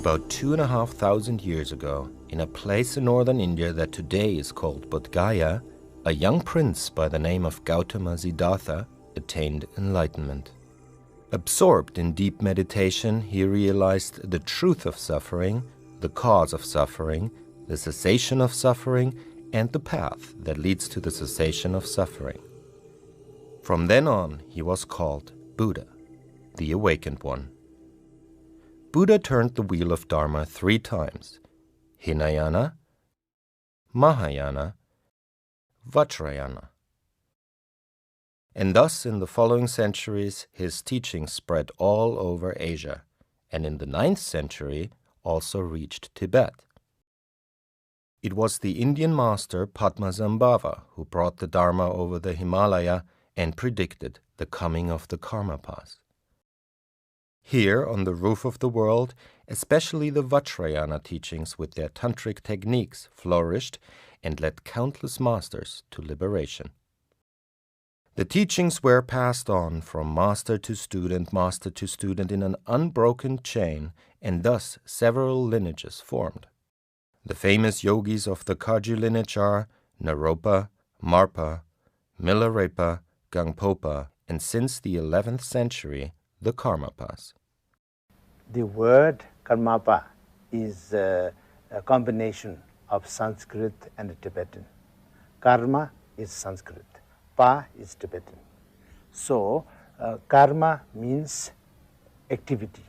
About 2,500 years ago, in a place in northern India that today is called Bodh Gaya, a young prince by the name of Gautama Siddhartha attained enlightenment. Absorbed in deep meditation, he realized the truth of suffering, the cause of suffering, the cessation of suffering, and the path that leads to the cessation of suffering. From then on, he was called Buddha, the Awakened One. Buddha turned the wheel of Dharma 3 times: Hinayana, Mahayana, Vajrayana. And thus, in the following centuries, his teachings spread all over Asia, and in the 9th century also reached Tibet. It was the Indian master Padmasambhava who brought the Dharma over the Himalaya and predicted the coming of the Karmapas. Here, on the roof of the world, especially the Vajrayana teachings with their tantric techniques flourished and led countless masters to liberation. The teachings were passed on from master to student in an unbroken chain, and thus several lineages formed. The famous yogis of the Kaji lineage are Naropa, Marpa, Milarepa, Gangpopa, and since the 11th century, the Karmapas. The word Karmapa is a combination of Sanskrit and Tibetan. Karma is Sanskrit, Pa is Tibetan. So, karma means activity,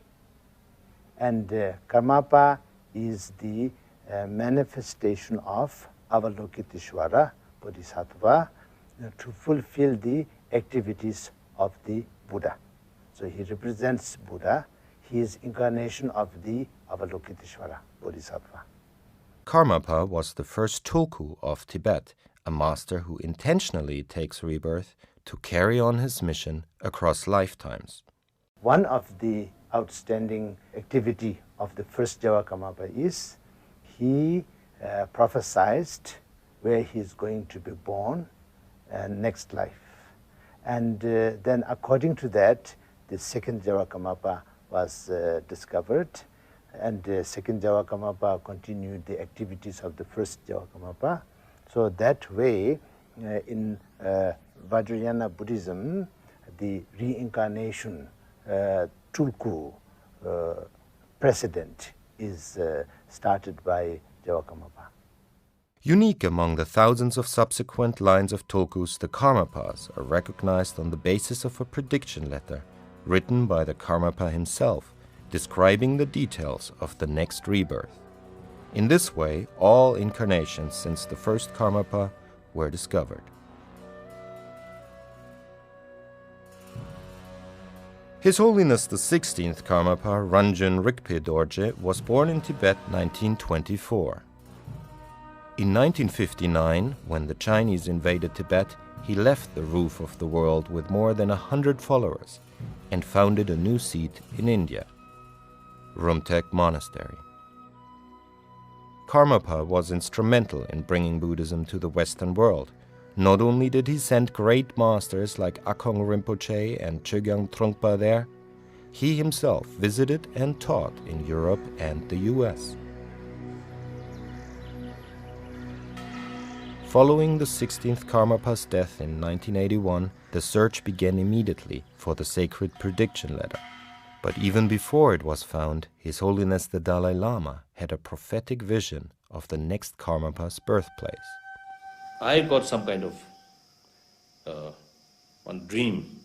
and Karmapa is the manifestation of Avalokiteshvara Bodhisattva to fulfill the activities of the Buddha. So he represents Buddha. He is incarnation of the Avalokiteshvara Bodhisattva. Karmapa was the first Tulku of Tibet, a master who intentionally takes rebirth to carry on his mission across lifetimes. One of the outstanding activity of the first Java Karmapa is he prophesied where he is going to be born next life. And then according to that, the second Java Karmapa was discovered, and the second Java Karmapa continued the activities of the first Java Karmapa. So that way, in Vajrayana Buddhism, the reincarnation Tulku precedent is started by Java Karmapa. Unique among the thousands of subsequent lines of Tulkus, the Karmapas are recognized on the basis of a prediction letter written by the Karmapa himself, describing the details of the next rebirth. In this way, all incarnations since the first Karmapa were discovered. His Holiness the 16th Karmapa, Ranjun Rigpe Dorje, was born in Tibet 1924. In 1959, when the Chinese invaded Tibet, he left the roof of the world with more than 100 followers and founded a new seat in India, Rumtek Monastery. Karmapa was instrumental in bringing Buddhism to the Western world. Not only did he send great masters like Akong Rinpoche and Chogyam Trungpa there, he himself visited and taught in Europe and the US. Following the 16th Karmapa's death in 1981, the search began immediately for the sacred prediction letter. But even before it was found, His Holiness the Dalai Lama had a prophetic vision of the next Karmapa's birthplace. I got some kind of one dream.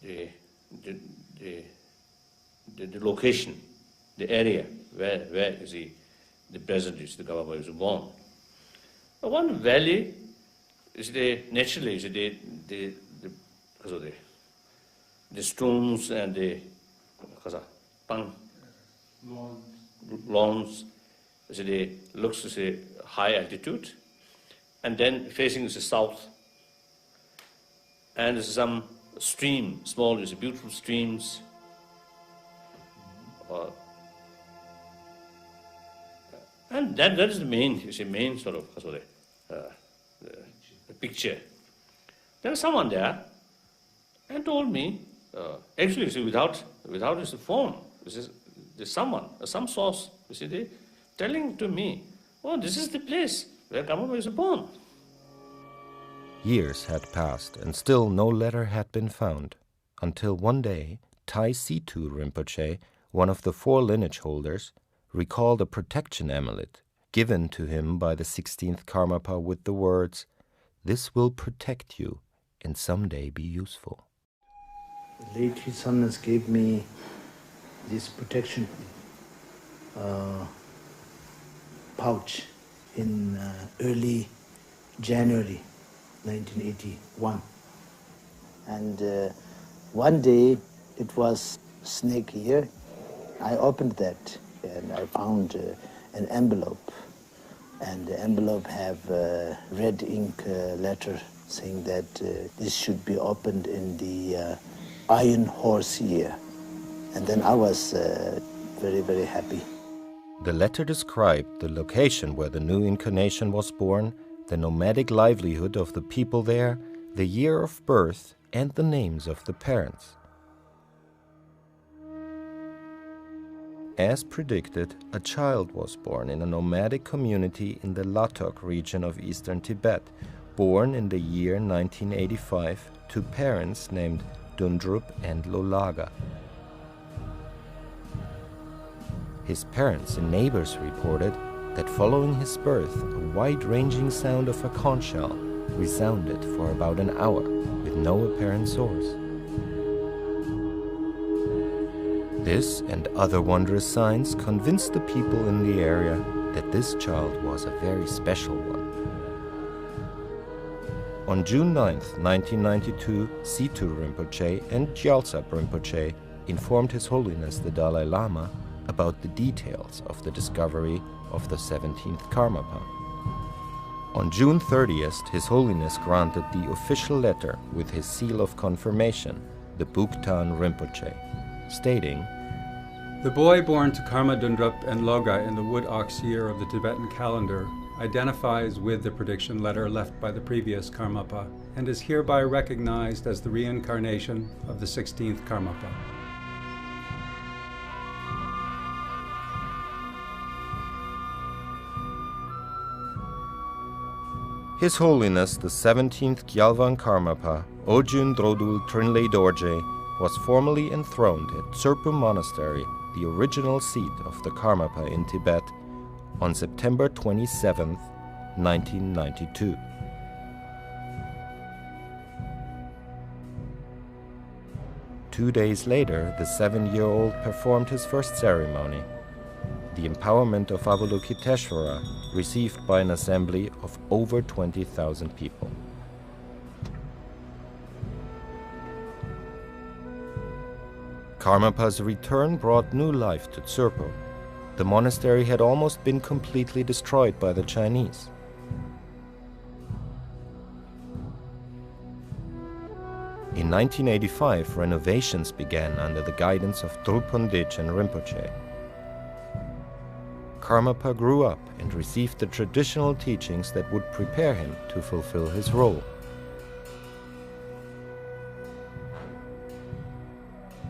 The location, the area where is the present is the Karmapa is born. One valley is naturally is the stones and the lawns looks to say high altitude, and then facing is the south, and there's some stream, small, beautiful streams. And that is the main sort of the picture. There was someone there and told me, actually, without this form, there's someone, some source, you see, they telling to me, oh, this is the place where Karmapa is born. Years had passed, and still no letter had been found, until one day Tai Situ Rinpoche, one of the 4 lineage holders, recalled a protection amulet given to him by the 16th Karmapa with the words, "This will protect you and someday be useful." Late His Holiness gave me this protection pouch in early January 1981. And one day it was snake here. I opened that and I found an envelope, and the envelope have red ink letter saying that this should be opened in the Iron Horse year. And then I was very, very happy. The letter described the location where the new incarnation was born, the nomadic livelihood of the people there, the year of birth, and the names of the parents. As predicted, a child was born in a nomadic community in the Latok region of eastern Tibet, born in the year 1985 to parents named Dundrup and Lolaga. His parents and neighbors reported that following his birth, a wide-ranging sound of a conch shell resounded for about an hour with no apparent source. This and other wondrous signs convinced the people in the area that this child was a very special one. On June 9, 1992, Situ Rinpoche and Gyaltsab Rinpoche informed His Holiness the Dalai Lama about the details of the discovery of the 17th Karmapa. On June 30th, His Holiness granted the official letter with his seal of confirmation, the Buktan Rinpoche, stating, "The boy born to Karma Dundrup and Loga in the wood ox year of the Tibetan calendar identifies with the prediction letter left by the previous Karmapa and is hereby recognized as the reincarnation of the 16th Karmapa." His Holiness the 17th Gyalvan Karmapa, Ojun Drodul Trinley Dorje, was formally enthroned at Tsurpu Monastery, the original seat of the Karmapa in Tibet, on September 27, 1992. Two days later, the 7-year-old performed his first ceremony, the empowerment of Avalokiteshvara, received by an assembly of over 20,000 people. Karmapa's return brought new life to Tsurpo. The monastery had almost been completely destroyed by the Chinese. In 1985, renovations began under the guidance of Drupon Dzogchen Rinpoche. Karmapa grew up and received the traditional teachings that would prepare him to fulfill his role.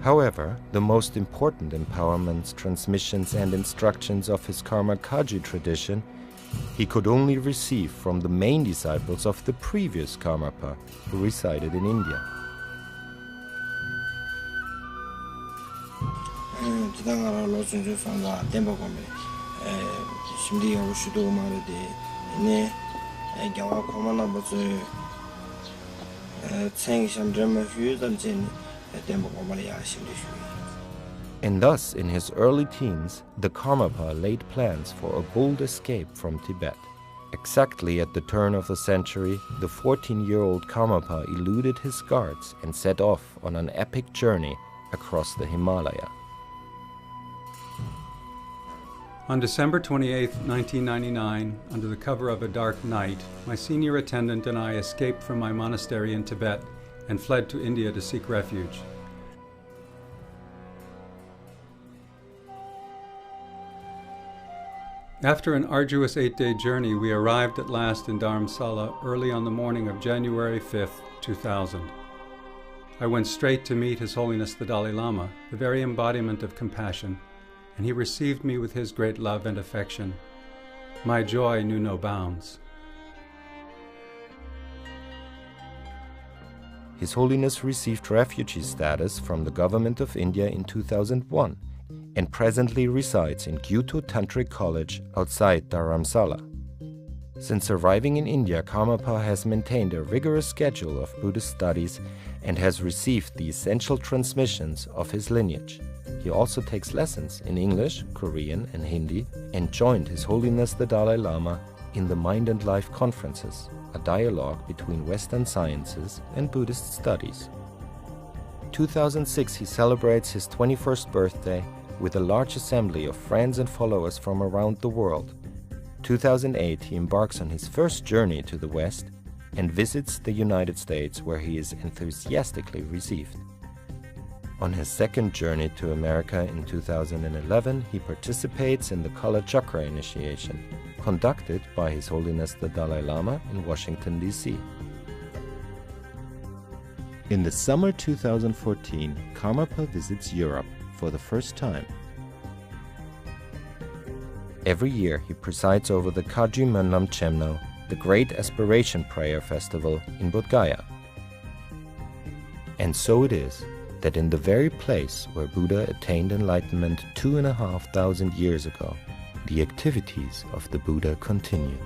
However, the most important empowerments, transmissions, and instructions of his Karma Kaji tradition he could only receive from the main disciples of the previous Karmapa, who resided in India. And thus, in his early teens, the Karmapa laid plans for a bold escape from Tibet. Exactly at the turn of the century, the 14-year-old Karmapa eluded his guards and set off on an epic journey across the Himalaya. On December 28, 1999, under the cover of a dark night, my senior attendant and I escaped from my monastery in Tibet and fled to India to seek refuge. After an arduous 8-day journey, we arrived at last in Dharamsala early on the morning of January 5, 2000. I went straight to meet His Holiness the Dalai Lama, the very embodiment of compassion, and he received me with his great love and affection. My joy knew no bounds. His Holiness received refugee status from the government of India in 2001 and presently resides in Gyuto Tantric College outside Dharamsala. Since arriving in India, Karmapa has maintained a rigorous schedule of Buddhist studies and has received the essential transmissions of his lineage. He also takes lessons in English, Korean, and Hindi and joined His Holiness the Dalai Lama in the Mind and Life Conferences, a dialogue between Western sciences and Buddhist studies. 2006 he celebrates his 21st birthday with a large assembly of friends and followers from around the world. 2008 he embarks on his first journey to the West and visits the United States, where he is enthusiastically received. On his second journey to America in 2011, he participates in the Kala Chakra initiation, conducted by His Holiness the Dalai Lama in Washington, D.C. In the summer 2014, Karmapa visits Europe for the first time. Every year he presides over the Kaji Mönlam Chemno, the Great Aspiration Prayer Festival in Bodh Gaya. And so it is that in the very place where Buddha attained enlightenment 2,500 years ago, the activities of the Buddha continue.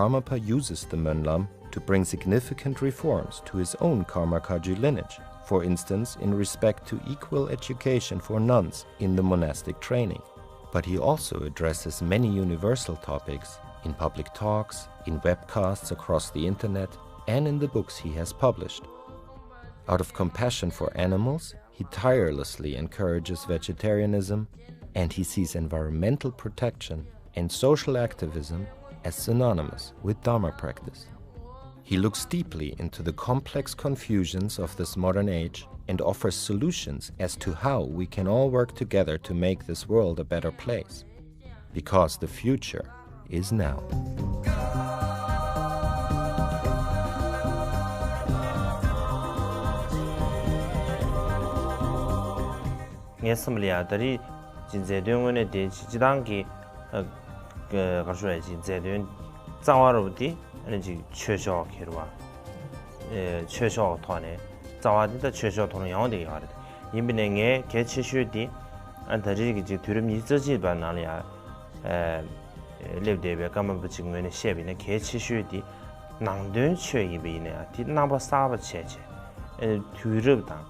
Karmapa uses the Mönlam to bring significant reforms to his own Karmakaji lineage, for instance in respect to equal education for nuns in the monastic training. But he also addresses many universal topics in public talks, in webcasts across the internet, and in the books he has published. Out of compassion for animals, he tirelessly encourages vegetarianism, and he sees environmental protection and social activism as synonymous with Dharma practice. He looks deeply into the complex confusions of this modern age and offers solutions as to how we can all work together to make this world a better place. Because the future is now. 예스물이야들이 진제동원에 대해 지단기 가수야지 제대로 자와로디 아니지 최소 기로와 최소 토네 자와디다 최소 토는 영어되게 하래 이민행에 개치슈디 안다리기 지 두름 있어지 반나야 렙데베 까만 붙이면 셰비네 개치슈디 낭된 최이비네 디나바 사바 체체 두르다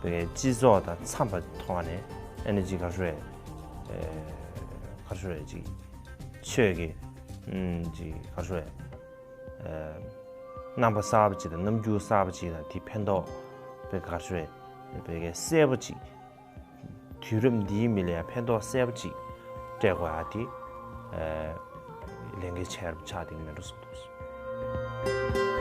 그 지조다 참바 토네 에너지 가수에 가수야지 최기 지 가수에 넘버 사브지다 넘주 사브지다 디펜도 그 가수에 그게 세브지 뒤름 디밀이야 펜도 세브지 제거하디 랭게 체르 차딩 메로스도스